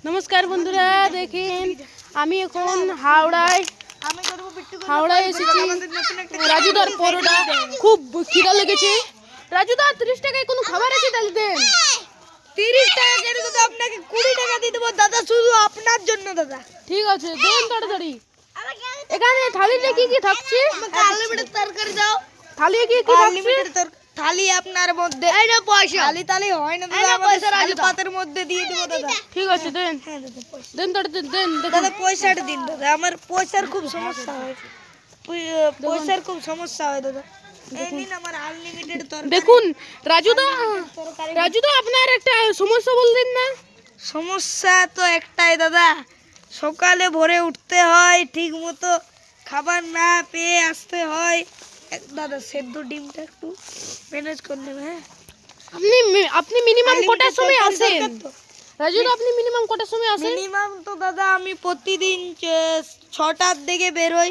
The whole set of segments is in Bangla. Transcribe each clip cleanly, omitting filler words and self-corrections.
নমস্কার বন্ধুরা, দেখেন আমি এখন হাওড়ায় এসেছি। রাজুদার পরোটা খুব খিদা লেগেছে। রাজুদা 30 টাকায় কোনো খাবার আছে তাহলে দেন। 30 টাকা কেন দাদা, আপনাকে 20 টাকা দিয়ে দেবো দাদা, শুধু আপনার জন্য দাদা। ঠিক আছে, দেন তাড়াতাড়ি। এখানে থালিতে কি কি থাকছে? আনলিমিটেড তরকারি দাও। থালি কি কি আনলিমিটেড থালি আপনার মধ্যে এই না পয়সা। থালি হয় না দাদা, আমাদের থালি পাতের মধ্যে দিয়ে দেবো দাদা। ঠিক আছে, দেন। হ্যাঁ দাদা পয়সা দেন তাড়াতাড়ি দেন। দাদা পয়সাটা দিন দাদা, আমার পয়সার খুব সমস্যা হয়। পয়সার খুব সমস্যা হয় দাদা। এই নিন আমার আনলিমিটেড তরকারি। দেখুন রাজুদা আপনার একটা সমস্যা বললেন না? সমস্যা তো একটাই দাদা, সকালে ভোরে উঠতে হয়, ঠিক মতো খাবার না পেয়ে আসতে হয়। দাদা সেদ্ধ ডিমটা একটু ম্যানেজ করে নেবে। হ্যাঁ আপনি মিনিমাম কটার সময় আসেন? রাজুদা আপনি মিনিমাম কটার সময় আসেন? মিনিমাম তো দাদা আমি প্রতিদিন 6টার দিকে বেরোই,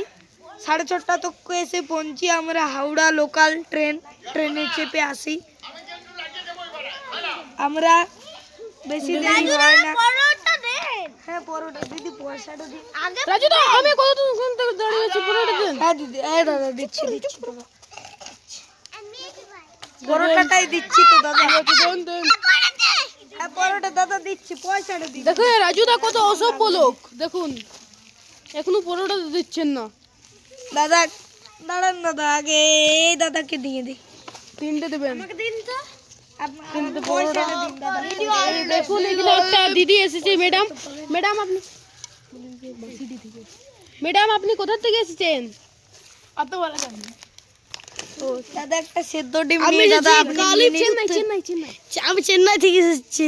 6:30 তক এসে পৌঁছি। আমরা হাওড়া লোকাল ট্রেনে চেপে আসি। আমরা বেশি দেরি হয় না। হ্যাঁ পরোটা দিদি, পয়সাটা দিন। রাজুদা আমি কতক্ষণ থেকে দাঁড়িয়ে আছি, পরোটা দেন। হ্যাঁ দিদি, এই দাদা দিচ্ছি দাদা, পরোটাটাই দিচ্ছি তো দাদা। দেন দেন। হ্যাঁ পরোটা দাদা দিচ্ছি, পয়সাটা দিন। দেখুন রাজুদা কত অসভ্য লোক, দেখুন এখনো পরোটা দিচ্ছেন না। দাদা দাঁড়ান দাদা, আগে এই দাদাকে দিয়ে দিই। 3টে দেবেন। দিন তো তিনটে পরোটা। পয়সাটা দিন দাদা। এই দেখুন এখানে একটা দিদি এসেছে। ম্যাডাম আপনি কোথা থেকে এসেছেন? ও দাদা একটা সেদ্ধ ডিম নিয়ে দাদা। আপনি আমি চেন্নাই থেকে এসেছি।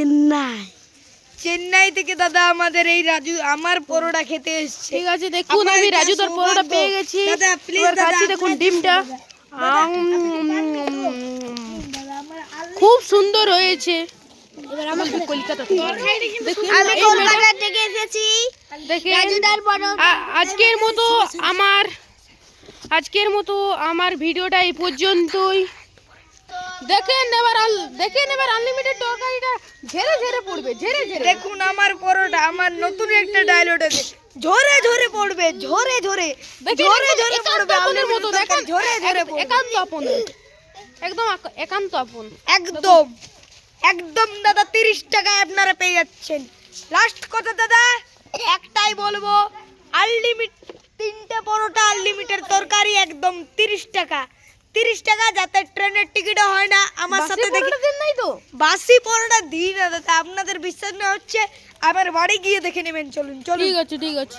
চেন্নাই থেকে দাদা আমাদের এই রাজু আমার পরোটা খেতে এসেছে। ঠিক আছে, দেখুন আমি রাজুদার পরোটা পেয়ে গেছি। দাদা প্লিজ এবার দাদা, খাচ্ছি, দেখুন ডিমটা আমার খুব সুন্দর হয়েছে। এবার আমাকে কলকাতা থেকে দেখুন, আমি এই কলকাতা থেকে এসেছি। দেখেন রাজুদার পরোটা আজকের মতো আমার ভিডিওটা এই পর্যন্তই। দেখেন এবার আনলিমিটেড তরকারিটা ঝেড়ে ঝেড়ে পড়বে, ঝেড়ে ঝেড়ে। দেখুন আমার পরোটা, আমার নতুন একটা ডায়লগ আছে, ঝরে ঝরে পড়বে, ঝরে ঝরে ঝরে ঝরে পড়বে। আপনের মতো দেখেন, ঝরে ঝরে পড়বে। একান্ত আপন, একদম একান্ত আপন। একদম একদম দাদা 30 টাকায় আপনারা পেয়ে যাচ্ছেন। লাস্ট কথা দাদা একটাই বলবো, আনলিমিটেড 3টে পরোটা, আনলিমিটেড তরকারি, একদম 30 টাকা। 30 টাকা, যাতে ট্রেনের টিকিটও হয় না। আমার সাথে দেখি দেন নাই তো? বাসি পরোটা দিই না দাদা, আপনাদের বিশ্বাস না হচ্ছে আমার বাড়ি গিয়ে দেখে নেবেন। চলুন চলুন। ঠিক আছে ঠিক আছে।